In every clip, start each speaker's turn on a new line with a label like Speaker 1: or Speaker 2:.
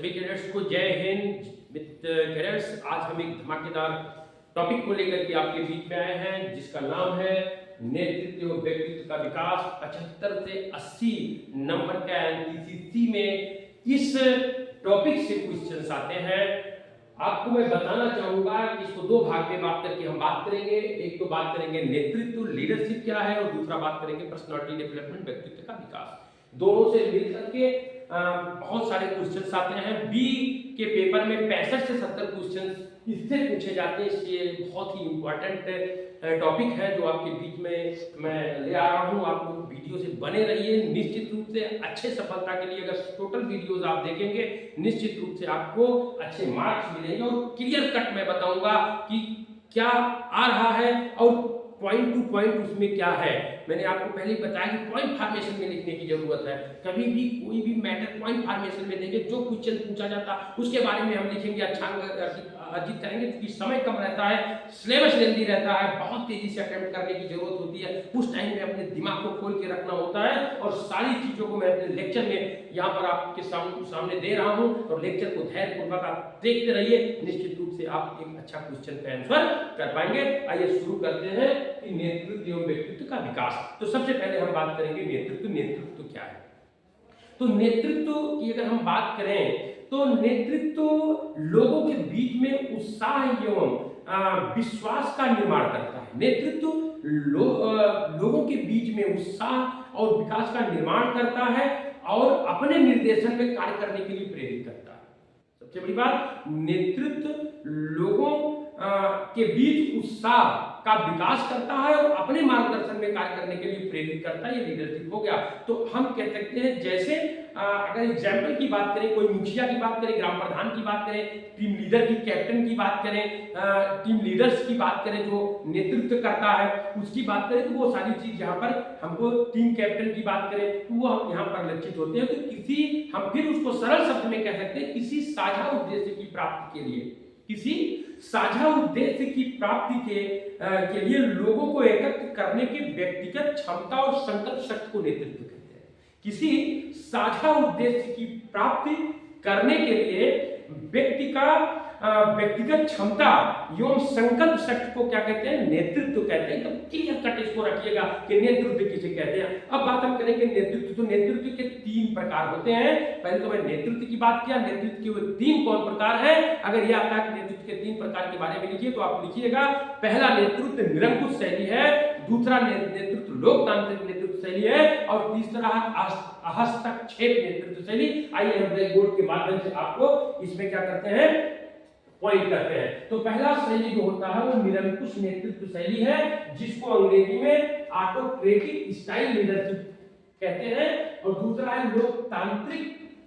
Speaker 1: सभी कैडेट्स को जय हिंद। कैडेट्स, आज हम एक धमाकेदार टॉपिक को लेकर के आपके बीच में आए हैं, जिसका नाम है नेतृत्व और व्यक्तित्व का विकास। 75 से 80 नंबर का एनपीसीसी में इस टॉपिक से क्वेश्चंस आते हैं। आपको मैं बताना चाहूंगा कि इसको दो भाग में बात करके हम बात करेंगे। एक तो बात करेंगे नेतृत्व, लीडरशिप क्या है, और दूसरा बात करेंगे पर्सनालिटी डेवलपमेंट, व्यक्तित्व का विकास। दोनों से मिल करके बहुत सारे क्वेश्चंस आते हैं। बी के पेपर में 65 से 70 क्वेश्चंस इससे पूछे जाते हैं। इसलिए बहुत ही इंपॉर्टेंट टॉपिक है जो आपके बीच में मैं ले आ रहा हूँ। आप लोग वीडियो से बने रहिए। निश्चित रूप से अच्छे सफलता के लिए अगर टोटल वीडियोस आप देखेंगे, निश्चित रूप से आपको अच्छे मार्क्स मिलेंगे और क्लियर कट मैं बताऊंगा कि क्या आ रहा है और पॉइंट टू पॉइंट उसमें क्या है। मैंने आपको पहले ही बताया कि पॉइंट फॉर्मेशन में लिखने की जरूरत है। कभी भी कोई भी मैटर पॉइंट फॉर्मेशन में देंगे, जो क्वेश्चन पूछा जाता उसके बारे में हम लिखेंगे, अच्छा अर्जित करेंगे, क्योंकि समय कम रहता है, सिलेबस लेंदी रहता है, बहुत तेजी से अटेम्प्ट करने की जरूरत होती है। उस टाइम में अपने दिमाग को खोल के रखना होता है और सारी चीजों को मैं अपने लेक्चर में यहाँ पर आपके सामने दे रहा हूँ और लेक्चर को धैर्यपूर्वक आप देखते रहिए। निश्चित रूप से आप एक अच्छा क्वेश्चन का आंसर कर पाएंगे। आइए शुरू करते हैं कि नेतृत्व एवं व्यक्तित्व का विकास। तो सबसे पहले हम बात करेंगे नेतृत्व क्या है। तो नेतृत्व की अगर हम बात करें तो नेतृत्व लोगों के बीच में उत्साह एवं विश्वास का निर्माण करता है। नेतृत्व लोगों के बीच में उत्साह और विकास का निर्माण करता है और अपने निर्देशन में कार्य करने के लिए प्रेरित करता है। सबसे बड़ी बात, नेतृत्व लोगों के बीच उत्साह का विकास करता है और अपने मार्गदर्शन में कार्य करने के लिए प्रेरित करता है। ये लीडरशिप हो गया। तो हम कह सकते हैं, जैसे अगर एग्जाम्पल की बात करें, कोई मुखिया की बात करें, ग्राम प्रधान की बात करें, टीम लीडर की, कैप्टन की बात करें, टीम लीडर्स की बात करें जो नेतृत्व करता है, उसकी बात करें तो वो सारी चीज यहाँ पर हमको, टीम कैप्टन की बात करें तो वो हम यहाँ पर लक्षित होते हैं। तो हम फिर उसको सरल शब्द में कह सकते हैं, किसी साझा उद्देश्य की प्राप्ति के लिए, किसी साझा उद्देश्य की प्राप्ति के लिए लोगों को एकत्र करने की व्यक्तिगत क्षमता और संकल्प शक्ति को नेतृत्व कहते हैं। किसी साझा उद्देश्य की प्राप्ति करने के लिए व्यक्ति का व्यक्तिगत क्षमता एवं संकल्प शक्ति को क्या कहते हैं? नेतृत्व कहते हैं। तो क्लियर कट इसको रखिएगा कि नेतृत्व किसे कहते हैं। अब बात हम करेंगे नेतृत्व। तो नेतृत्व के 3 प्रकार होते हैं। पहले तो मैं नेतृत्व की बात किया, नेतृत्व के वो 3 कौन प्रकार है। अगर ये आता है कि नेतृत्व के 3 प्रकार के बारे में लिखिए तो आप लिखिएगा, पहला नेतृत्व निरंकुश शैली है, दूसरा नेतृत्व लोकतांत्रिक नेतृत्व शैली है और तीसरा हस्तक्षेप नेतृत्व शैली। आइए हम ब्लैक बोर्ड के माध्यम से आपको इसमें क्या करते हैं, पॉइंट करते हैं। तो पहला शैली जो होता है वो निरंकुश नेतृत्व शैली है, जिसको अंग्रेजी में ऑटोक्रेटिक स्टाइल लीडरशिप कहते हैं, और दूसरा है लोकतांत्रिक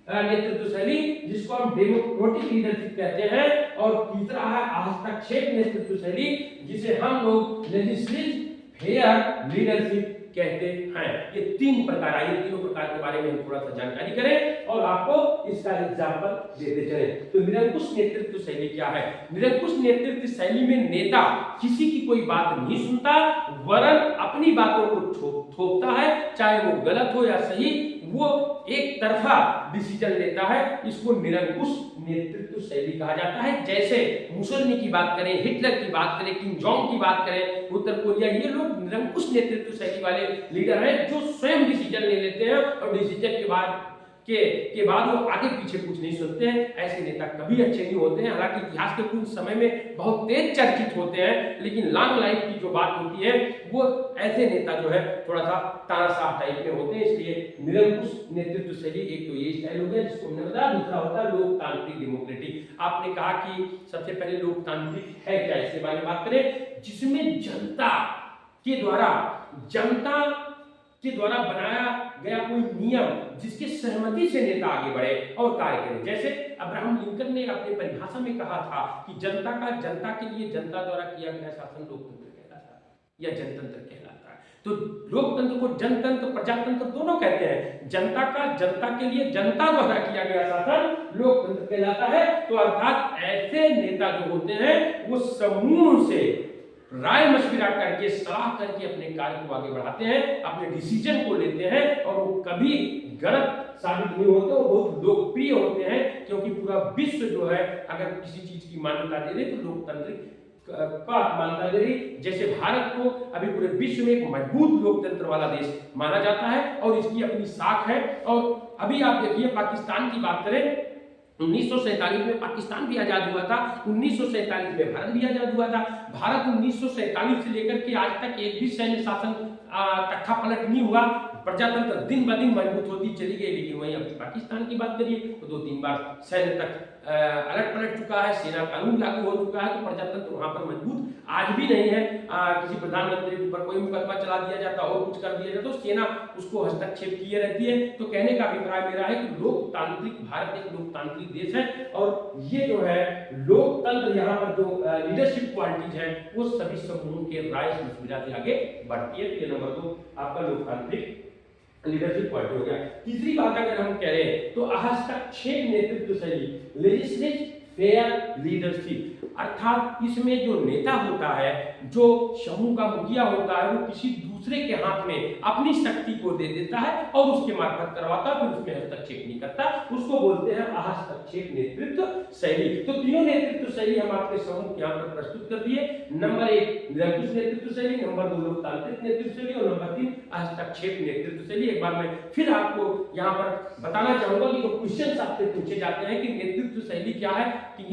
Speaker 1: नेतृत्व शैली, जिसको हम डेमोक्रेटिक लीडरशिप कहते हैं, और तीसरा है हस्तक्षेप नेतृत्व शैली, जिसे हम लोग लेजिस्लेटिव फेयर लीडरशिप कहते हैं। ये 3 प्रकार है। ये तीनों प्रकार के बारे में हम थोड़ा सा जानकारी करें और आपको इसका एग्जांपल देते चलें। तो निरंकुश नेतृत्व शैली क्या है? निरंकुश नेतृत्व शैली में नेता किसी की कोई बात नहीं सुनता, वरन अपनी बातों को थोपता है, चाहे वो गलत हो या सही, वो एक तरफा डिसीजन लेता है। इसको निरंकुश नेतृत्व शैली कहा जाता है। जैसे मुसोलिनी की बात करें, हिटलर की बात करें, किम जोंग की बात करें, उत्तर कोरिया, ये लोग निरंकुश नेतृत्व शैली वाले लीडर हैं जो स्वयं डिसीजन ले लेते हैं और डिसीजन के बाद वो आगे पीछे कुछ नहीं सुनते हैं। ऐसे नेता कभी अच्छे नहीं होते हैं। हालांकि इतिहास के कुछ समय में बहुत तेज चर्चित होते हैं, लेकिन लॉन्ग लाइफ की जो बात होती है वो ऐसे नेता जो है थोड़ा सा तानाशाह टाइप में होते हैं। इसलिए निरंकुश नेतृत्व शैली एक तो ये स्टाइल हो गया जिसको मैंने बताया। दूसरा होता है लोकतांत्रिक डेमोक्रेटिक। आपने कहा कि सबसे पहले लोकतांत्रिक है क्या, इसके बारे में बात करें, जिसमें जनता के द्वारा बनाया गया कोई नियम जिसके सहमति से नेता आगे बढ़े और कार्य करे। जैसे अब्राहम लिंकन ने अपनी परिभाषा में कहा था कि जनता के लिए जनता द्वारा किया गया शासन लोकतंत्र कहलाता है या जनतंत्र कहलाता है। तो लोकतंत्र को जनतंत्र, प्रजातंत्र दोनों कहते हैं। जनता के लिए जनता द्वारा किया गया शासन लोकतंत्र कहलाता है। तो अर्थात ऐसे नेता जो होते हैं वो समूह से राय मशविरा करके, सलाह करके अपने कार्य को आगे बढ़ाते हैं, अपने डिसीजन को लेते हैं और वो कभी गलत साबित नहीं होते, वो बहुत लोकप्रिय होते हैं। क्योंकि पूरा विश्व जो है अगर किसी चीज की मान्यता दे रहे तो लोकतांत्रिक का मान्यता दे रही। जैसे भारत को अभी पूरे विश्व में एक मजबूत लोकतंत्र वाला देश माना जाता है और इसकी अपनी साख है। और अभी आप देखिए पाकिस्तान की बात करें, 1947 में पाकिस्तान भी आजाद हुआ था, 1947 में भारत भी आजाद हुआ था। भारत 1947 से लेकर के आज तक एक भी सैन्य शासन तख्ता पलट नहीं हुआ, प्रजातंत्र दिन ब दिन मजबूत होती चली गई। लेकिन वहीं अभी पाकिस्तान की बात करिए तो 2-3 बार सैन्य तक अलट पलट चुका है, सेना कानून लागू हो चुका है, तो प्रजातंत्र वहां पर मजबूत आज भी नहीं है। किसी प्रधानमंत्री के ऊपर कोई मुकदमा चला दिया जाता और कुछ कर दिया जाता तो सेना उसको हस्तक्षेप किए रहती है। तो कहने का अभिप्राय मेरा है कि लोकतांत्रिक, भारत एक लोकतांत्रिक देश है और ये जो है लोकतंत्र, यहाँ पर जो लीडरशिप क्वालिटीज है वो सभी समूहों के राय मशविरा से आगे बढ़ती है। ये नंबर 2 आपका लोकतांत्रिक लीडरशिप क्वालिटी हो गया। तीसरी बात अगर हम कह रहे हैं तो हस्तक्षेप नेतृत्व शैली, लेजिस्लेटिव फेयर लीडरशिप, अर्थात इसमें जो नेता होता है, जो समूह का मुखिया होता है, वो किसी दूसरे के हाथ में अपनी शक्ति को दे देता है और उसके मार्फत करवाता, फिर उसमें हस्तक्षेप नहीं करता, उसको बोलते हैं हस्तक्षेप नेतृत्व शैली। तो तीनों नेतृत्व शैली हम आपके समूह यहाँ पर प्रस्तुत कर दिए। नंबर 1 निरंकुश नेतृत्व शैली, नंबर 2 लोकतांत्रिक नेतृत्व शैली और नंबर 3 हस्तक्षेप नेतृत्व शैली। एक बार मैं फिर आपको यहाँ पर बताना चाहूंगा कि जो क्वेश्चन आपसे पूछे जाते हैं कि नेतृत्व शैली क्या है, कि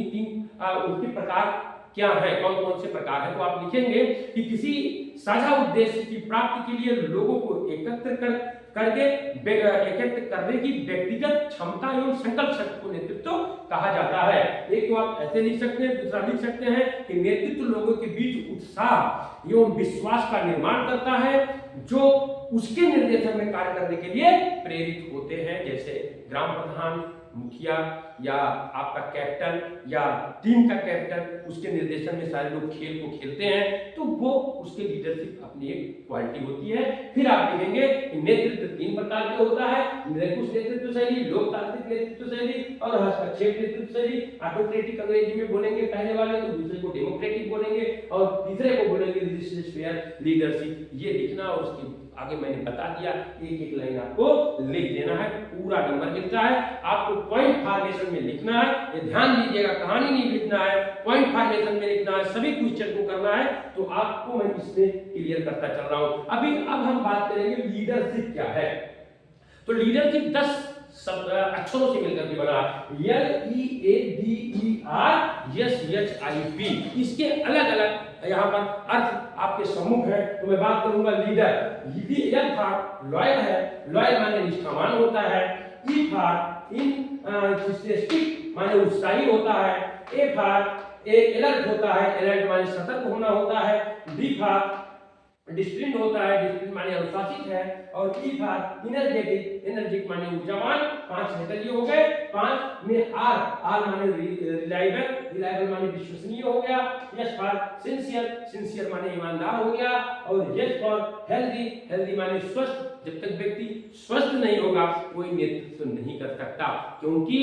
Speaker 1: उनके प्रकार क्या है, कौन कौन से प्रकार है, तो आप लिखेंगे कि किसी साझा उद्देश्य की प्राप्ति के लिए लोगों को एकत्र करने की व्यक्तिगत क्षमता एवं संकल्प शक्ति को नेतृत्व कहा जाता है। एक तो आप ऐसे लिख सकते हैं, दूसरा लिख सकते हैं कि नेतृत्व लोगों के बीच उत्साह एवं विश्वास का निर्माण करता है जो उसके निर्देशन में कार्य करने के लिए प्रेरित होते हैं। जैसे ग्राम प्रधान, मुखिया या आपका कैप्टन या टीम का कैप्टन, उसके निर्देशन में सारे लोग खेल को खेलते हैं, तो वो उसके लीडरशिप अपनी एक क्वालिटी होती है। फिर आप लिखेंगे कि नेतृत्व 3 प्रकार का होता है, निरंकुश नेतृत्व शैली, लोकतांत्रिक नेतृत्व शैली और हस्तक्षेप नेतृत्व शैली। ऑटोक्रेटिक अंग्रेजी में बोलेंगे पहले वाले, तो दूसरे को डेमोक्रेटिक बोलेंगे और तीसरे को बोलेंगे लेजिस्लेटिव फेयर लीडरशिप। ये लिखना और उसकी आगे मैंने बता दिया, एक एक लाइन आपको लिख देना है, पूरा नंबर मिलता है। आपको पॉइंट फॉर्मेशन में लिखना है, ये ध्यान दीजिएगा, कहानी नहीं लिखना है, पॉइंट फॉर्मेशन में लिखना है, सभी क्वेश्चन को करना है। तो आपको मैं इसमें क्लियर करता चल रहा हूं। अब हम बात करेंगे लीडरशिप क्या है। तो लीडरशिप 10 अक्षरों से मिलकर के बना है, LEADER इसके अलग अलग यहाँ पर अर्थ आपके सम्मुख है। तो मैं बात करूंगा लीडर, यद फॉर लॉयल है, लॉयल माने निष्ठावान होता है, ई फॉर इंथुसियास्टिक माने उत्साही होता है, ए फॉर अलर्ट होता है, अलर्ट माने सतर्क होना होता है, डी फॉर डिसिप्लिन होता है, डिसिप्लिन माने अनुशासित है, और ई फॉर एनर्जेटिक, एनर्जिक माने ऊर्जावान। 5 लेटर ये हो गए। 5 में आर माने रिलायबल, रिलायबल माने विश्वसनीय हो गया। एस फॉर सिंसियर, सिंसियर माने ईमानदार हो गया। और एस फॉर हेल्दी, हेल्दी माने स्वस्थ। जब तक व्यक्ति स्वस्थ नहीं होगा कोई नेतृत्व नहीं कर सकता, क्योंकि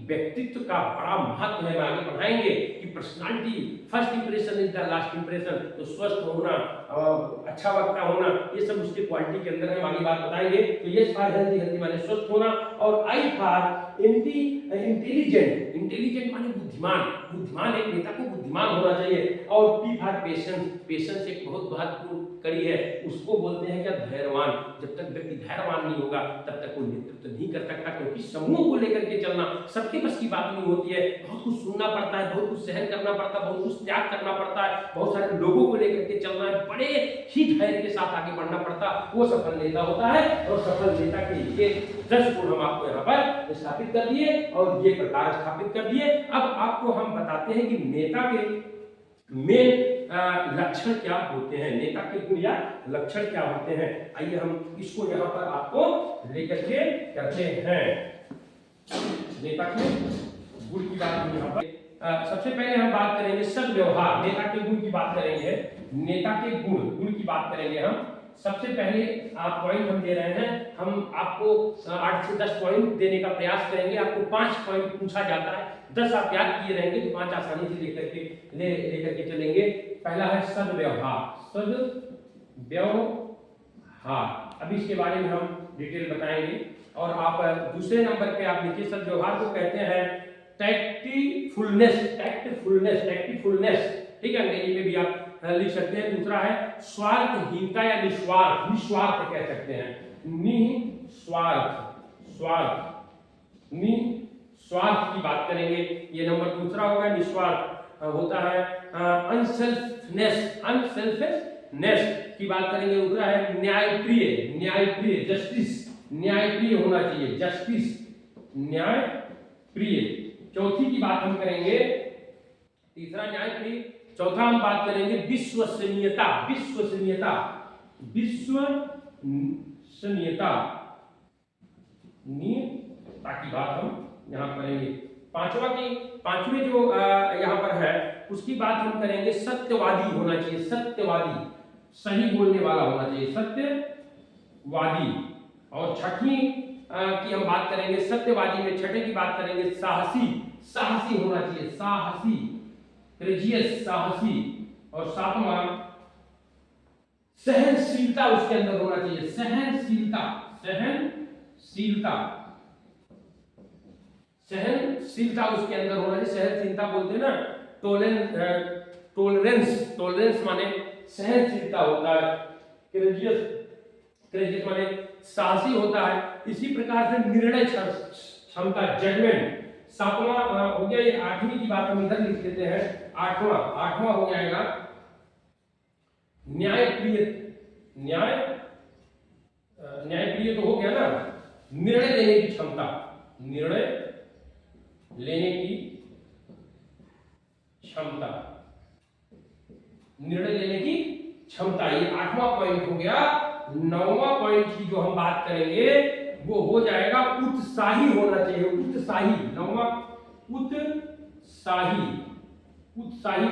Speaker 1: व्यक्तित्व का बड़ा महत्व है। आगे बढ़ाएंगे कि personality first impression is the last impression. तो स्वस्थ होना, अच्छा वक्ता होना, ये सब उसके क्वालिटी के अंदर है, आगे बात बताएंगे। तो ये फॉर हेल्दी, हेल्दी माने स्वस्थ होना। और आई फॉर इंटेलिजेंट, इंटेलिजेंट माने बुद्धिमान, बुद्धिमान एक नेता को बुद्धिमान होना चाहिए। और पी फॉर पेशेंस, पेशेंस एक बहुत महत्वपूर्ण कड़ी है, उसको बोलते हैं क्या, धैर्यवान। जब तक व्यक्ति धैर्यवान नहीं होगा तब तक वो नेतृत्व नहीं कर सकता, क्योंकि समूह को लेकर के चलना सबके बस की बात नहीं होती है। बहुत कुछ सुनना पड़ता है, बहुत कुछ सहन करना पड़ता है, बहुत कुछ त्याग करना पड़ता है, बहुत सारे लोगों को लेकर के चलना है, बड़े ही धैर्य के साथ आगे बढ़ना पड़ता है, वो सफल नेता होता है। और सफल नेता के लिए 10 गुण हम आपको यहाँ पर स्थापित कर दिए और ये प्रकार स्थापित कर दिए। अब आपको हम बताते हैं कि नेता के मेन लक्षण क्या होते हैं, नेता के गुण या लक्षण क्या होते हैं। आइए हम इसको यहाँ पर आपको लेकर के करते हैं। नेता के गुण की बात हम यहाँ पर सबसे पहले हम बात करेंगे सद्व्यवहार। नेता के गुण की बात करेंगे, नेता के गुण की बात करेंगे हम सबसे पहले आप पॉइंट हम दे रहे हैं, हम आपको 8 से 10 पॉइंट देने का प्रयास करेंगे। आपको 5 पॉइंट पूछा जाता है, 10 आप याद किए रहेंगे तो 5 आसानी से लेकर के चलेंगे। पहला है सद्व्यवहार। सद्व्यवहार, अभी इसके बारे में हम डिटेल बताएंगे। और आप दूसरे नंबर पे आप लिखिए, सद्व्यवहार को कहते हैं टैक्टफुलनेस। ठीक है, अंग्रेजी में भी आप लिख सकते हैं। दूसरा है स्वार्थहीनता या निस्वार्थ, निस्वार्थ कह सकते हैं, निस्वार्थ की बात करेंगे, ये नंबर दूसरा होगा। निस्वार्थ होता है अनसेल्फिशनेस की बात करेंगे। दूसरा है न्यायप्रिय, जस्टिस, न्यायप्रिय होना चाहिए, जस्टिस, न्यायप्रिय। चौथी की बात हम करेंगे, तीसरा न्यायप्रिय, चौथा हम बात करेंगे विश्वसनीयता की बात हम यहाँ करेंगे। पांचवें जो यहाँ पर है उसकी बात हम करेंगे, सत्यवादी होना चाहिए, सत्यवादी, सही बोलने वाला होना चाहिए, सत्यवादी। और छठी की हम बात करेंगे, सत्यवादी में छठे की बात करेंगे साहसी होना चाहिए, साहसी। और सातवां सहनशीलता उसके अंदर होना चाहिए, सहनशीलता उसके अंदर होना चाहिए। सहनशीलता बोलते हैं ना, टॉलरेंस माने सहनशीलता होता है, करेजियस माने साहसी होता है। इसी प्रकार से निर्णय क्षमता, जजमेंट। सातवां हो गया। ये आठवीं की बात हम इधर लिख देते हैं, आठवां हो जाएगा न्यायप्रिय तो हो गया ना, निर्णय लेने की क्षमता, ये आठवां पॉइंट हो गया। नौवां पॉइंट की जो हम बात करेंगे वो हो जाएगा उत्साही होना चाहिए, नौवां उत्साही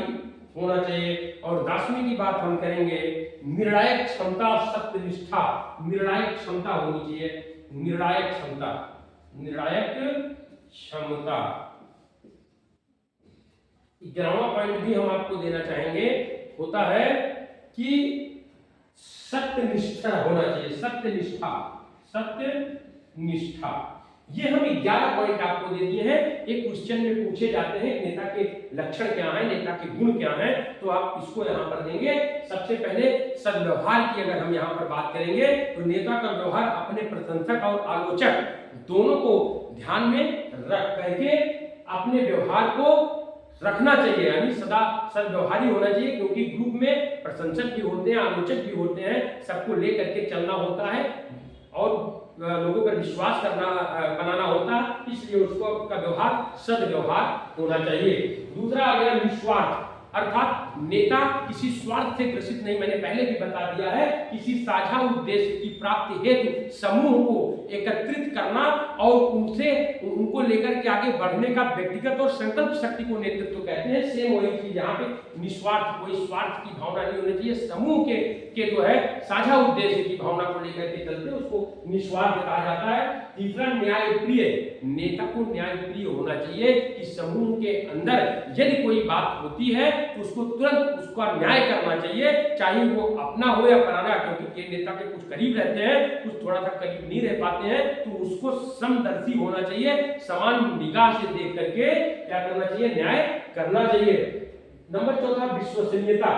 Speaker 1: होना चाहिए। और 10वीं की बात हम करेंगे निर्णायक क्षमता, सत्यनिष्ठा, निर्णायक क्षमता होनी चाहिए, निर्णायक क्षमता। 11वां पॉइंट भी हम आपको देना चाहेंगे, होता है कि सत्यनिष्ठा होना चाहिए, सत्यनिष्ठा। ये हम 11 पॉइंट आपको दे दिए हैं। एक क्वेश्चन में पूछे जाते हैं नेता के लक्षण क्या हैं, नेता के गुण क्या हैं, तो आप इसको यहाँ पर देंगे। सबसे पहले सद्व्यवहार की अगर हम यहाँ पर बात करेंगे तो नेता का व्यवहार अपने प्रशंसक और आलोचक दोनों को ध्यान में रख करके अपने व्यवहार को रखना चाहिए, यानी सदा सद्व्यवहारी होना चाहिए। क्योंकि ग्रुप में प्रशंसक भी होते हैं, आलोचक भी होते हैं, सबको लेकर के चलना होता है और लोगों पर विश्वास बनाना होता है, इसलिए उसको का व्यवहार सद्व्यवहार होना चाहिए। दूसरा आ गया निस्वार्थ, अर्थात नेता किसी स्वार्थ से ग्रसित नहीं, मैंने पहले भी बता दिया है, किसी साझा उद्देश्य की प्राप्ति हेतु समूह को एकत्रित करना और उनको लेकर के आगे बढ़ने का व्यक्तिगत और संकल्प शक्ति को नेतृत्व कहते हैं। सेम वही चीज यहाँ पे, निस्वार्थ, कोई स्वार्थ की भावना नहीं होनी चाहिए, समूह के जो है साझा उद्देश्य की भावना को लेकर के चलते उसको निस्वार्थ कहा जाता है। तीसरा न्यायप्रिय, नेता को न्यायप्रिय होना चाहिए कि समूह के अंदर यदि कोई बात होती है तो उसको तुरंत उसका न्याय करना चाहिए, चाहे वो अपना हो या पराना। क्योंकि नेता के कुछ करीब रहते हैं, कुछ थोड़ा सा करीब नहीं रह पाते हैं, तो उसको समदर्शी होना चाहिए, समान निगाह से देख करके क्या करना चाहिए, न्याय करना चाहिए। नंबर चौथा विश्वसनीयता।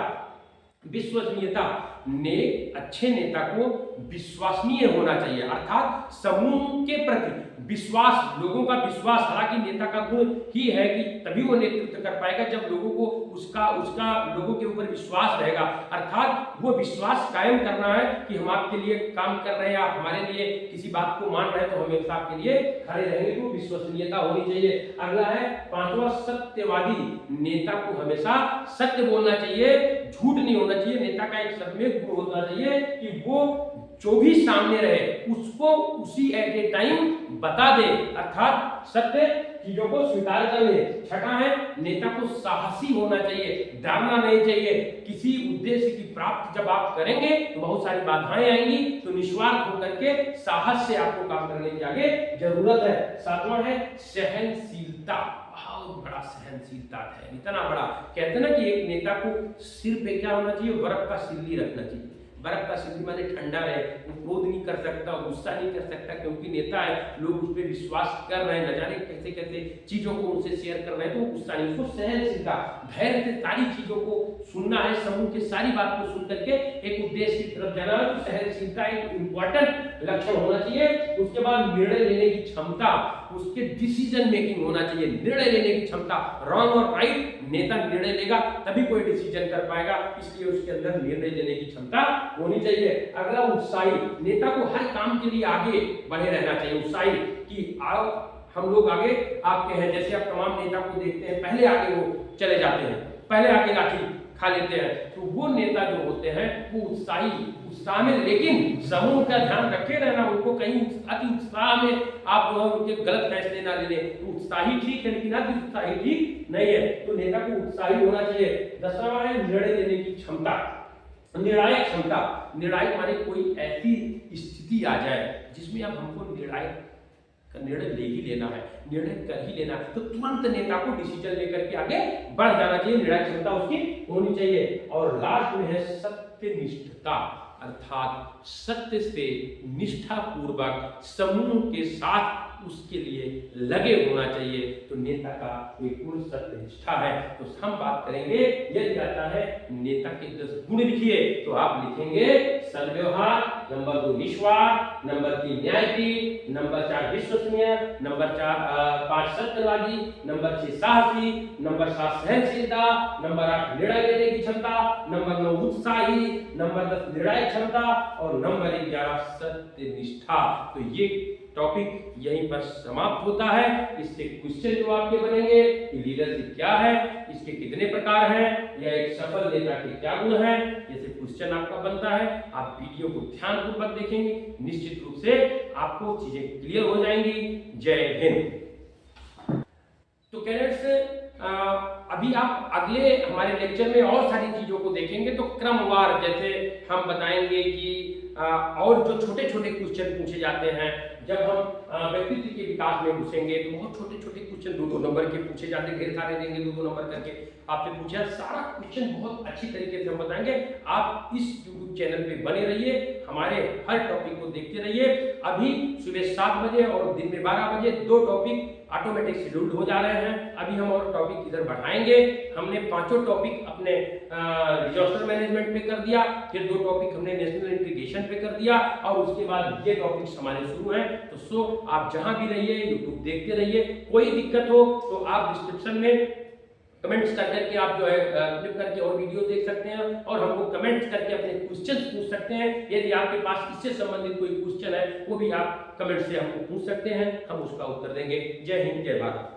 Speaker 1: अच्छे नेता को विश्वसनीय होना चाहिए, अर्थात समूह के प्रति विश्वास, लोगों का विश्वास। हालांकि नेता का गुण ही है कि तभी वो नेतृत्व कर पाएगा जब लोगों को उसका लोगों के ऊपर विश्वास रहेगा, अर्थात वो विश्वास कायम करना है कि हम आपके लिए काम कर रहे हैं, आप हमारे लिए किसी बात को मान रहे हैं तो हम हमेशा आपके लिए खड़े रहेंगे, तो विश्वसनीयता होनी चाहिए। अगला है पांचवा सत्यवादी, नेता को हमेशा सत्य बोलना चाहिए, झूठ नहीं होना चाहिए। नेता का एक सत्य गुण होना चाहिए कि वो जो भी सामने रहे उसको उसी एट ए टाइम बता दे, अर्थात सत्य चीजों को स्वीकार कर ले। छठा है नेता को साहसी होना चाहिए, डरना नहीं चाहिए। किसी उद्देश्य की प्राप्ति जब आप करेंगे तो बहुत सारी बाधाएं आएंगी, तो निस्वार्थ होकर के साहस से आपको काम करने की आगे जरूरत है। सातवां है सहनशीलता, बहुत बड़ा सहनशीलता है, इतना बड़ा। कहते हैं ना कि एक नेता को सिर पे क्या होना चाहिए, बर्फ का सिल्ली रखना चाहिए। बर्फ का सिल्ली माने ठंडा रहे, वो क्रोध नहीं कर सकता, गुस्सा नहीं कर सकता, क्योंकि नेता है, लोग उस पर विश्वास कर रहे हैं, न जाने कैसे कैसे चीजों को उनसे शेयर कर रहे हैं, तो वो गुस्सा नहीं। उसको सहनशीलता, धैर्य से सारी चीजों को सुनना है, समूह की सारी बात को सुन करके एक उद्देश्य की तरफ जाना है, तो सहनशीलता एक इंपॉर्टेंट लक्षण होना चाहिए। उसके बाद निर्णय लेने की क्षमता, उसके डिसीजन मेकिंग होना चाहिए, निर्णय लेने की क्षमता। रॉन्ग और राइट नेता निर्णय लेगा तभी कोई डिसीजन कर पाएगा, इसलिए उसके अंदर निर्णय लेने की क्षमता होनी चाहिए। अगला उत्साही, नेता को हर काम के लिए आगे बढ़े रहना चाहिए। उत्साही कि आओ हम लोग आगे आपके हैं, जैसे आप तमाम नेता को देखते हैं पहले आगे वो चले जाते हैं, पहले आगे लाठी खा लेते हैं, तो वो नेता जो होते हैं वो उत्साही, उत्साह में, लेकिन समूह का ध्यान रखे रहना, उनको कहीं अति उत्साह में आप जो है उनके गलत फैसले ना ले लें। तो उत्साही ठीक है, लेकिन अति उत्साही ठीक नहीं है, तो नेता को उत्साही होना चाहिए। 10वां है निर्णय लेने की क्षमता, निर्णायक क्षमता। निर्णायक माने कोई ऐसी स्थिति आ जाए जिसमें अब हमको निर्णय ले ही लेना है, निर्णय कर ही लेना है, तो तुरंत नेता को डिसीजन लेकर के आगे बढ़ जाना चाहिए, निर्णायक क्षमता उसकी होनी चाहिए। और लास्ट में है सत्यनिष्ठता, अर्थात सत्य से निष्ठा पूर्वक समूह के साथ उसके लिए लगे होना चाहिए, तो नेता का एक गुण सत्यनिष्ठा है। तो हम बात करेंगे, यदि आता है नेता के 10 गुण लिखिए, तो आप लिखेंगे सद्व्यवहार, नंबर 2 निस्वार्थ, नंबर 3 न्यायप्रिय, नंबर 4 विश्वसनीय, नंबर 5 सत्यवादी, नंबर 6 साहसी, नंबर 7 सहनशीलता, नंबर 8 निर्णय लेने की क्षमता, नंबर 9 उत्साही, नंबर 10 निर्णायक क्षमता और नंबर 11 सत्यनिष्ठा। तो ये टॉपिक यहीं पर समाप्त होता है। इससे क्वेश्चन जो आपके बनेंगे कि लीडरशिप क्या है, इसके कितने प्रकार हैं, या एक सफल नेता के क्या गुण हैं, जैसे क्वेश्चन आपका बनता है। आप वीडियो को ध्यानपूर्वक देखेंगे, निश्चित रूप से आपको चीजें क्लियर हो जाएंगी। जय हिंद। तो कैडेट्स, अभी आप अगले हमारे लेक्चर में और सारी चीजों को देखेंगे, तो क्रमवार जैसे हम बताएंगे कि और जो छोटे छोटे क्वेश्चन पूछे जाते हैं, जब हम व्यक्तित्व के विकास में घुसेंगे तो बहुत छोटे छोटे क्वेश्चन 2-2 नंबर के पूछे जाते हैं, ढेर सारे देंगे 2-2 नंबर करके आपसे पूछा, सारा क्वेश्चन बहुत अच्छी तरीके से हम बताएंगे। आप इस YouTube चैनल पे बने रहिए, हमारे हर टॉपिक को देखते रहिए। अभी सुबह 7 बजे और दिन में 12 बजे 2 टॉपिक ऑटोमेटिक शेड्यूल्ड हो जा रहे हैं। अभी हम और टॉपिक इधर बढ़ाएंगे। हमने 5 टॉपिक अपने डिजास्टर मैनेजमेंट पे कर दिया, फिर 2 टॉपिक हमने नेशनल इंटीग्रेशन पे कर दिया, और उसके बाद ये टॉपिक्स हमारे शुरू हैं। तो आप जहां भी रहिए यूट्यूब देखते रहिए। कोई दिक्कत हो तो आप डिस्क्रिप्शन में कमेंट्स करके आप जो है क्लिक करके और वीडियो देख सकते हैं, और हमको कमेंट करके अपने क्वेश्चन पूछ सकते हैं। यदि आपके पास इससे संबंधित कोई क्वेश्चन है वो भी आप कमेंट से हमको पूछ सकते हैं, हम उसका उत्तर देंगे। जय हिंद, जय भारत।